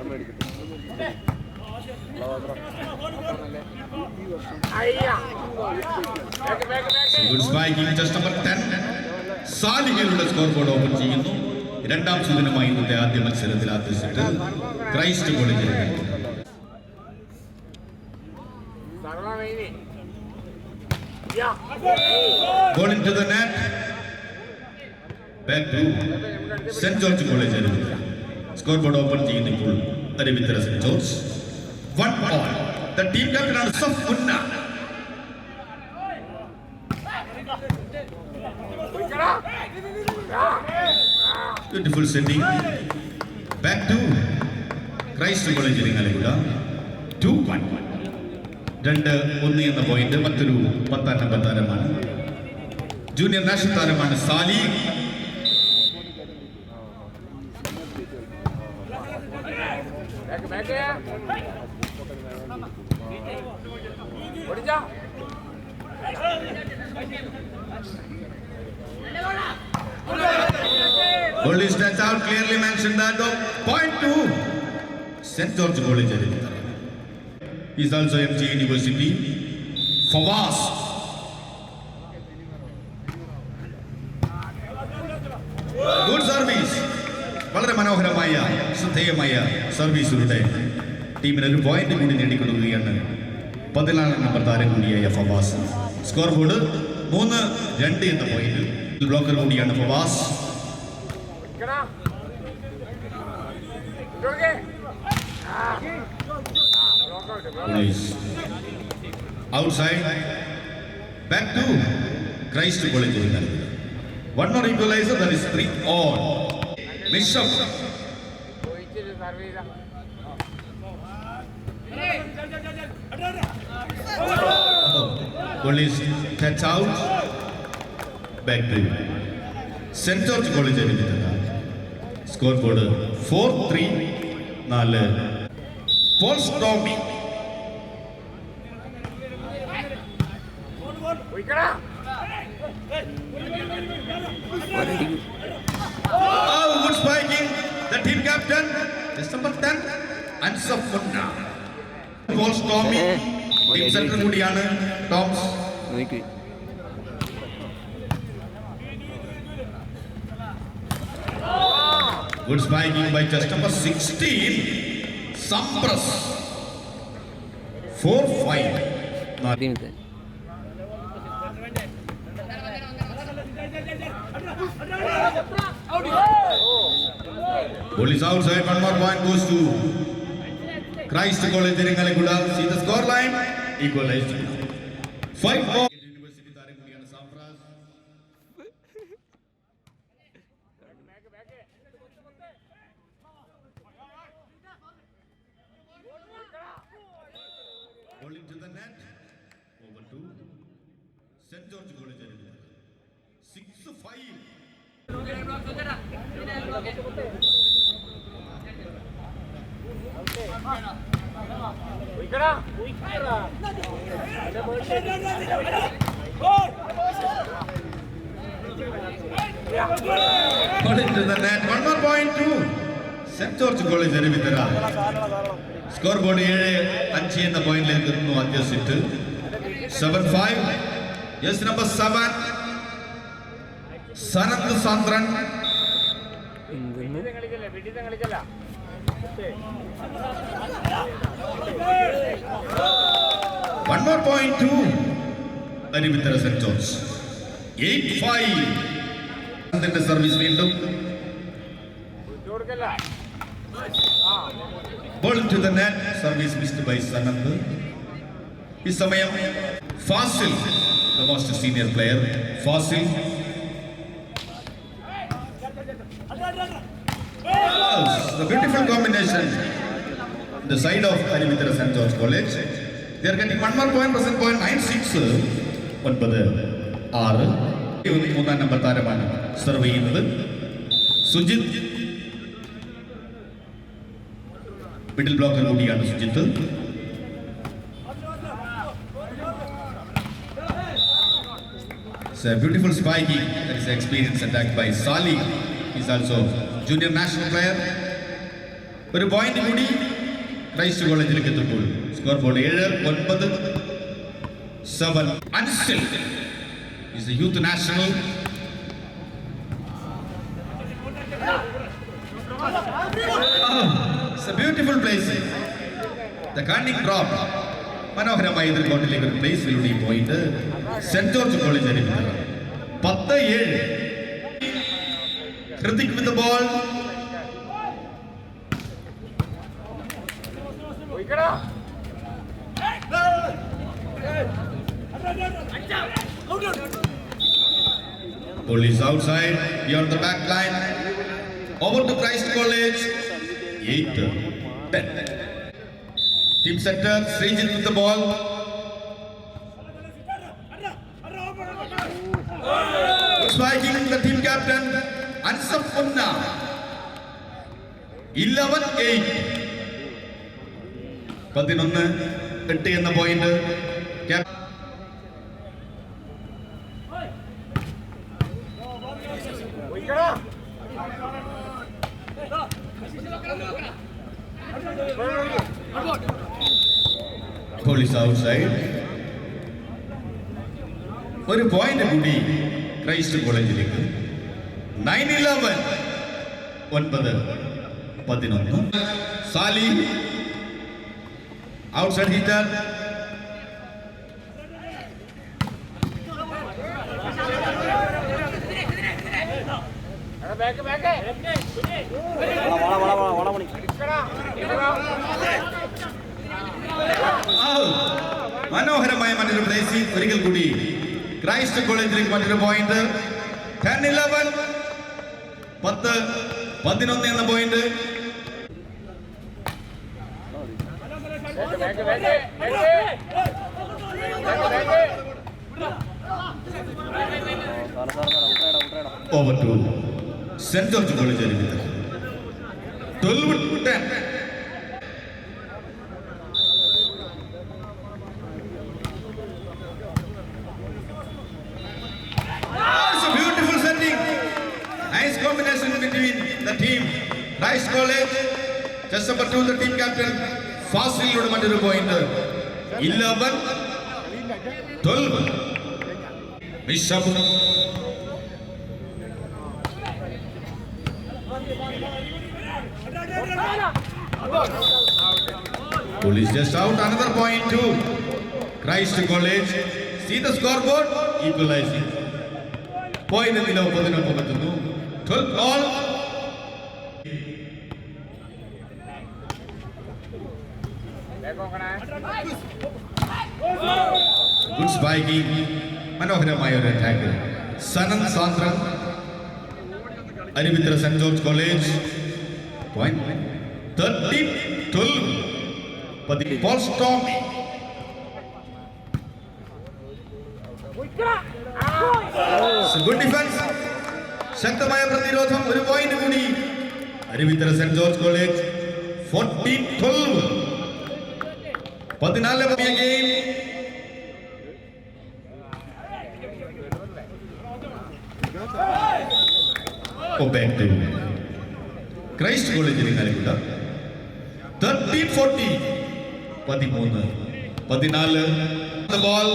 Good spiking, just number 10. സാലികളുടെ score board open ചെയ്യുന്നു. രണ്ടാം സൂചനമായി ഇന്നത്തെ ആദ്യ മത്സരത്തിൽ ആദ്യ സെറ്റ് ക്രൈസ്റ്റ് കോളേജിൽ Ball into the net. Back to St. George College. Scoreboard open ചെയ്യുന്നു ഇപ്പോൾ Aravinda St. George. 1-all. The team captain ആണ് സഫുന്ന. Beautiful setting. Back to Christ College Irinjalakuda. 2-1. 2-1 എന്ന പോയിന്റ് മറ്റൊരു 10ാം നമ്പർ താരമാണ്. ജൂനിയർ നാഷണൽ താരമാണ് Sally. Goal is touch out, clearly mentioned that point to St. George College. He is also MG University. Fawaz. Good service. വളരെ മനോഹരമായ ശ്രദ്ധേയമായ സർവീസിലൂടെ ടീമിന് ഒരു point കൂടി നേടിക്കൊടുക്കുകയാണ് 14ാം നമ്പർ താരം കൂടിയായ ഫവാസ്. സ്കോർ ബോർഡ് 3-2 എന്ന പോയിന്റ്. ബ്ലോക്കർ കൂടിയാണ് Fawaz. Outside. Back to Christ College. One more equalizer, that is 3-all. Mishap. Police touch out. Back to St. George College. Scoreboard 4-3. 4. Paul Stormy. Oh, good spiking. The team captain is number 10, Ansaf Munna. Paul Stormy. Team center കൂടിയാണ് Toms. Good spiking by just number 16, Sampras. 4-5. Ball is outside. One more point goes to Christ College Iringalekuda. See the score line. Equalized. 5-4. University താരം കൂടിയാണ് സാംപ്രാസ്. Ball into the net. Over to St. George College. 6-5. Into the net. One more point to St. George College. Scoreboard 7-5 എന്ന പോയിന്റിലേക്ക് എത്തുന്നു ആദ്യ set. 7-5. Yes, number 7. Sanand Sandran. One more point to Arivindra St. George. 8-5. Sanand service വീണ്ടും. Ball to the net. Service missed by Sanand. ഈ സമയം Fasil, the most senior player. Fasil. The beautiful combination on the side of Arivindra St. George College. They are getting one more point, present point 9-6. 9-6. 3-ാം number താരമാണ് serve ചെയ്യുന്നത് Sujith. Middle blocker കൂടിയാണ് Sujith. It's a beautiful spiking. That is experience attack by Sali. He's also junior national player. ഒരു point കൂടി Christ കോളേജിലേക്ക് എത്തുമ്പോൾ score board 7-9. Ansil is the youth national. It's a beautiful place. The cunning drop. മനോഹരമായി ഇതിൽ കോർട്ടിലേക്ക് ഒരു പ്ലേസിലൂടെ ഈ point saint George college ആരംഭിക്കുന്നത് 10-7. ഹൃതിക് വിത്ത് ball. Ball is outside beyond the back line. Over to Christ College. 8-10. Team center Srijit with the ball. Striking the team captain Ansaf Punna. 11-8. 11-8 എന്ന point. Police outside. ഒരു point കൂടി Christ കോളേജിലേക്ക്. 9-11. 9-11. Sali outside hitter. മനോഹരമായ മറ്റൊരു placing. ഒരിക്കൽ കൂടി Christ കോളേജിലേക്ക് മറ്റൊരു പോയിന്റ്. 10-11. 10-11 എന്ന point. Over to St. George College. 12-10. It's a beautiful setting. Nice combination between the team. Christ College. Just number 2, the team captain. Fasil മറ്റൊരു point. 11-12. Bishop. Police just out. Another point to Christ College. See the scoreboard. Equalizing. Point in the 12 all. Good spiking. മനോഹരമായ ഒരു attack. സനൻ Sandra Aruvithura saint George college. Point 13-12. Paul Stormy. Good defence. ശക്തമായ പ്രതിരോധം. ഒരു point കൂടി Aruvithura saint George college. 14-12. 14 game. Back to Christ College. 13-14. 13-14. The ball.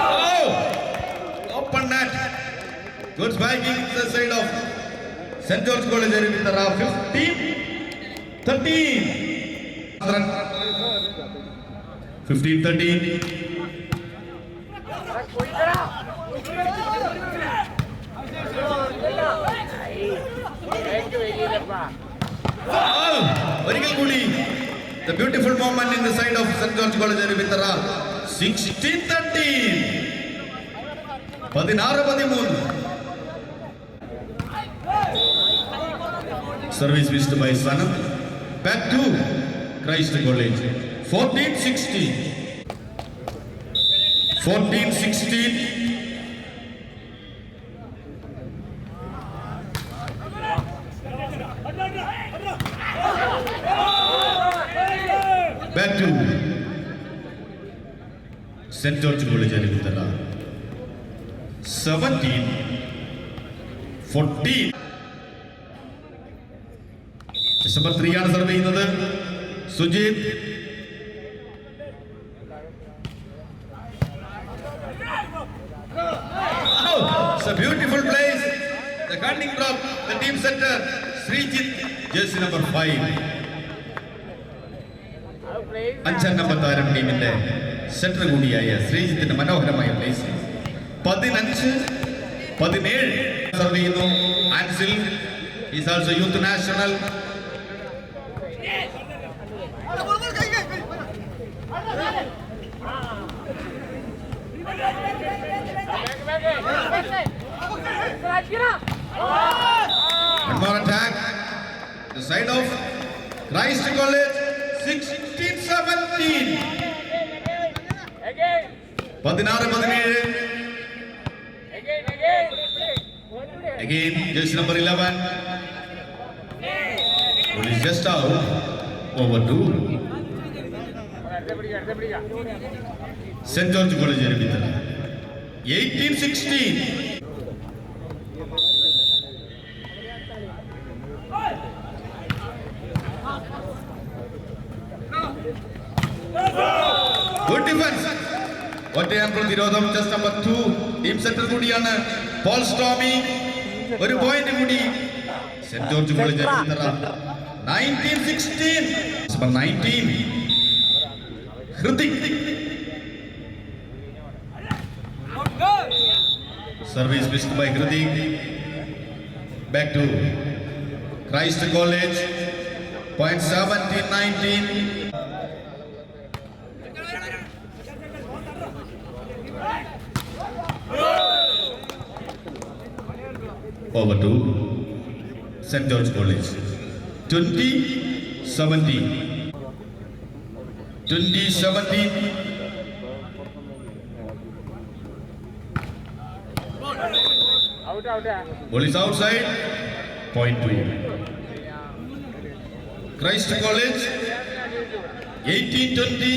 Oh! Open net. Good spiking to the side of St. George College. 15-13. 15-13. ഒരിക്കൽ കൂടി the beautiful moment in the side of St. George College Arivitra. 16-13. 16-13. Service missed by Sanam. Back to Christ College. 14-16. 14-16. Back to St. George College. 17-14. 14. Number 3 ആണ് serve ചെയ്യുന്നത് Sujith. It's a beautiful place. The cutting drop, the team center, Srijit, jersey number 5. അഞ്ചാം number താരം ടീമിന്റെ centre കൂടിയായ ശ്രീജിത്തിന്റെ മനോഹരമായ place. 15-17 serve ചെയ്യുന്നു Ansil. Is also youth national. One more attack. The side of Christ College. 16-17. 16-17. Again, jersey number 11. Ball is just out. Over 2. St. George College. 18-16. Good defense. ഒറ്റയാൻ പ്രതിരോധം. Just number 2 team centre കൂടിയാണ് Paul Stomy. ഒരു point കൂടി Saint George college. 19-16. Number 19 Hrithik. Service missed by Hrithik. Back to Christ college. Point 17-19. Over to St. George College. 20-17. 20-17. Ball is outside. Point 2. Christ College. 18-20.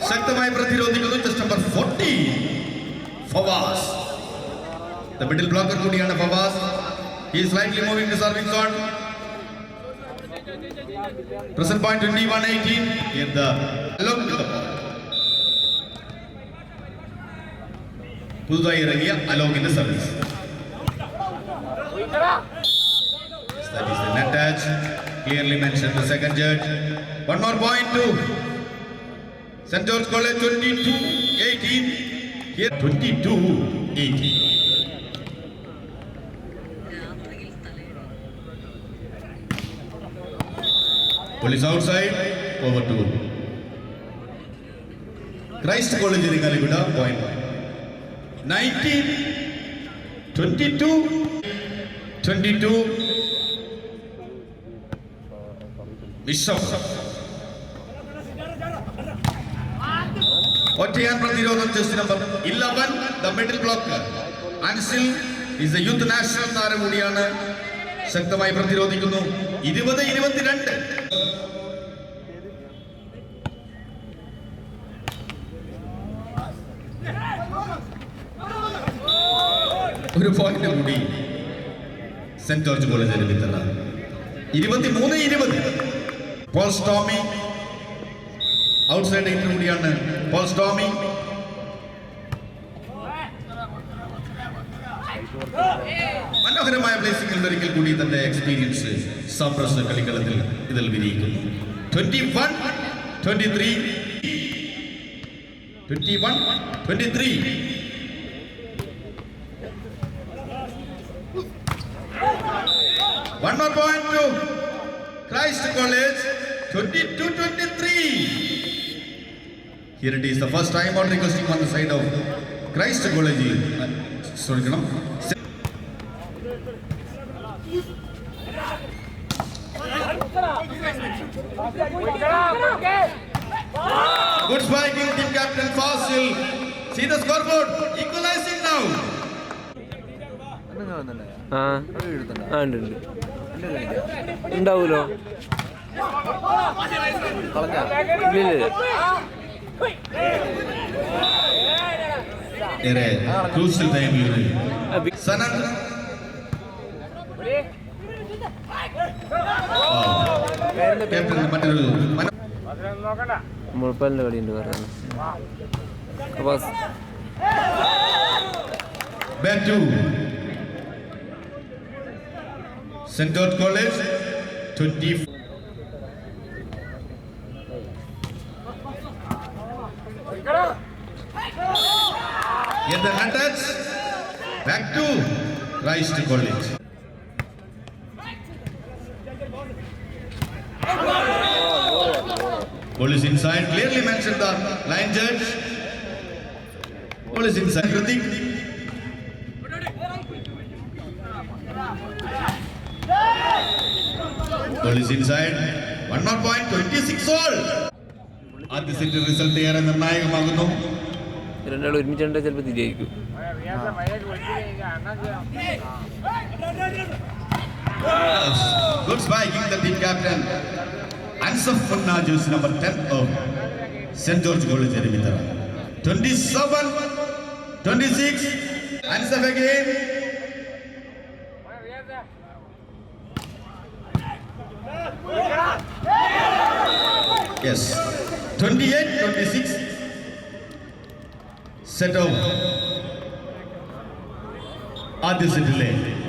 ശക്തമായി പ്രതിരോധിക്കുന്നു just number 40 Fawas. The middle blocker കൂടിയാണ് Fawaz. He is slightly moving the serving zone. Present point 21-18 in the along with the ball. പുതുതായി ഇറങ്ങിയ അലോകിന്റെ service. That is the net touch. Clearly mentioned the second judge. One more point to St. George College. 22-18. Here 22-18. Police outside. Over to Christ College. Ringaliguda point. 19-22. Bishop. ഒറ്റയാൻ പ്രതിരോധം just number 11 the middle blocker. Ansil is a youth national താരം കൂടിയാണ്. ശക്തമായി പ്രതിരോധിക്കുന്നു. 20-22. ഒരു point കൂടി Saint George കോളേജിൽ Vitthala. 23-20. Paul stormy outside entry കൂടിയാണ് Paul stormy. മനോഹരമായ പ്ലേസിംഗിൽ ഒരിക്കൽ കൂടി തന്റെ എക്സ്പീരിയൻസ് സാംപ്രസ് കളിക്കളത്തിൽ ഇതിൽ വിരിയിക്കുന്നു. 21-23. 21-23. One more point to Christ College. 22-23. Here it is, the first time out requesting on the side of Christ College. Sorry, come on. Good spiking, team captain Fasil. See the scoreboard, equalizing now. ആ ആ ഉണ്ട് ഉണ്ട് ഉണ്ടാവൂലോ ഇല്ല crucial ടൈമിൽ Sanan captain മറ്റൊരു മുഴപ്പലിൻ്റെ കളിയുണ്ട് പറയുന്നത് back to St. George College 20. Get the untouch. Back to Christ College. Ball is inside. Clearly mentioned the line judge. Ball is inside. Kritik. Ball is inside. One more point. 26 all. ആദ്യ set result ഏറെ നിർണായകമാകുന്നു. രണ്ടാൾ ഒരുമിച്ചുണ്ട് ചിലപ്പോൾ തിരിയായിരിക്കും. Good spiking the team captain Ansaf Funna, jersey number 10 of St. George College Erimithara. 27-26. Ansaf again. Yes. 28-26. Set of ആദ്യ സെറ്റിലെ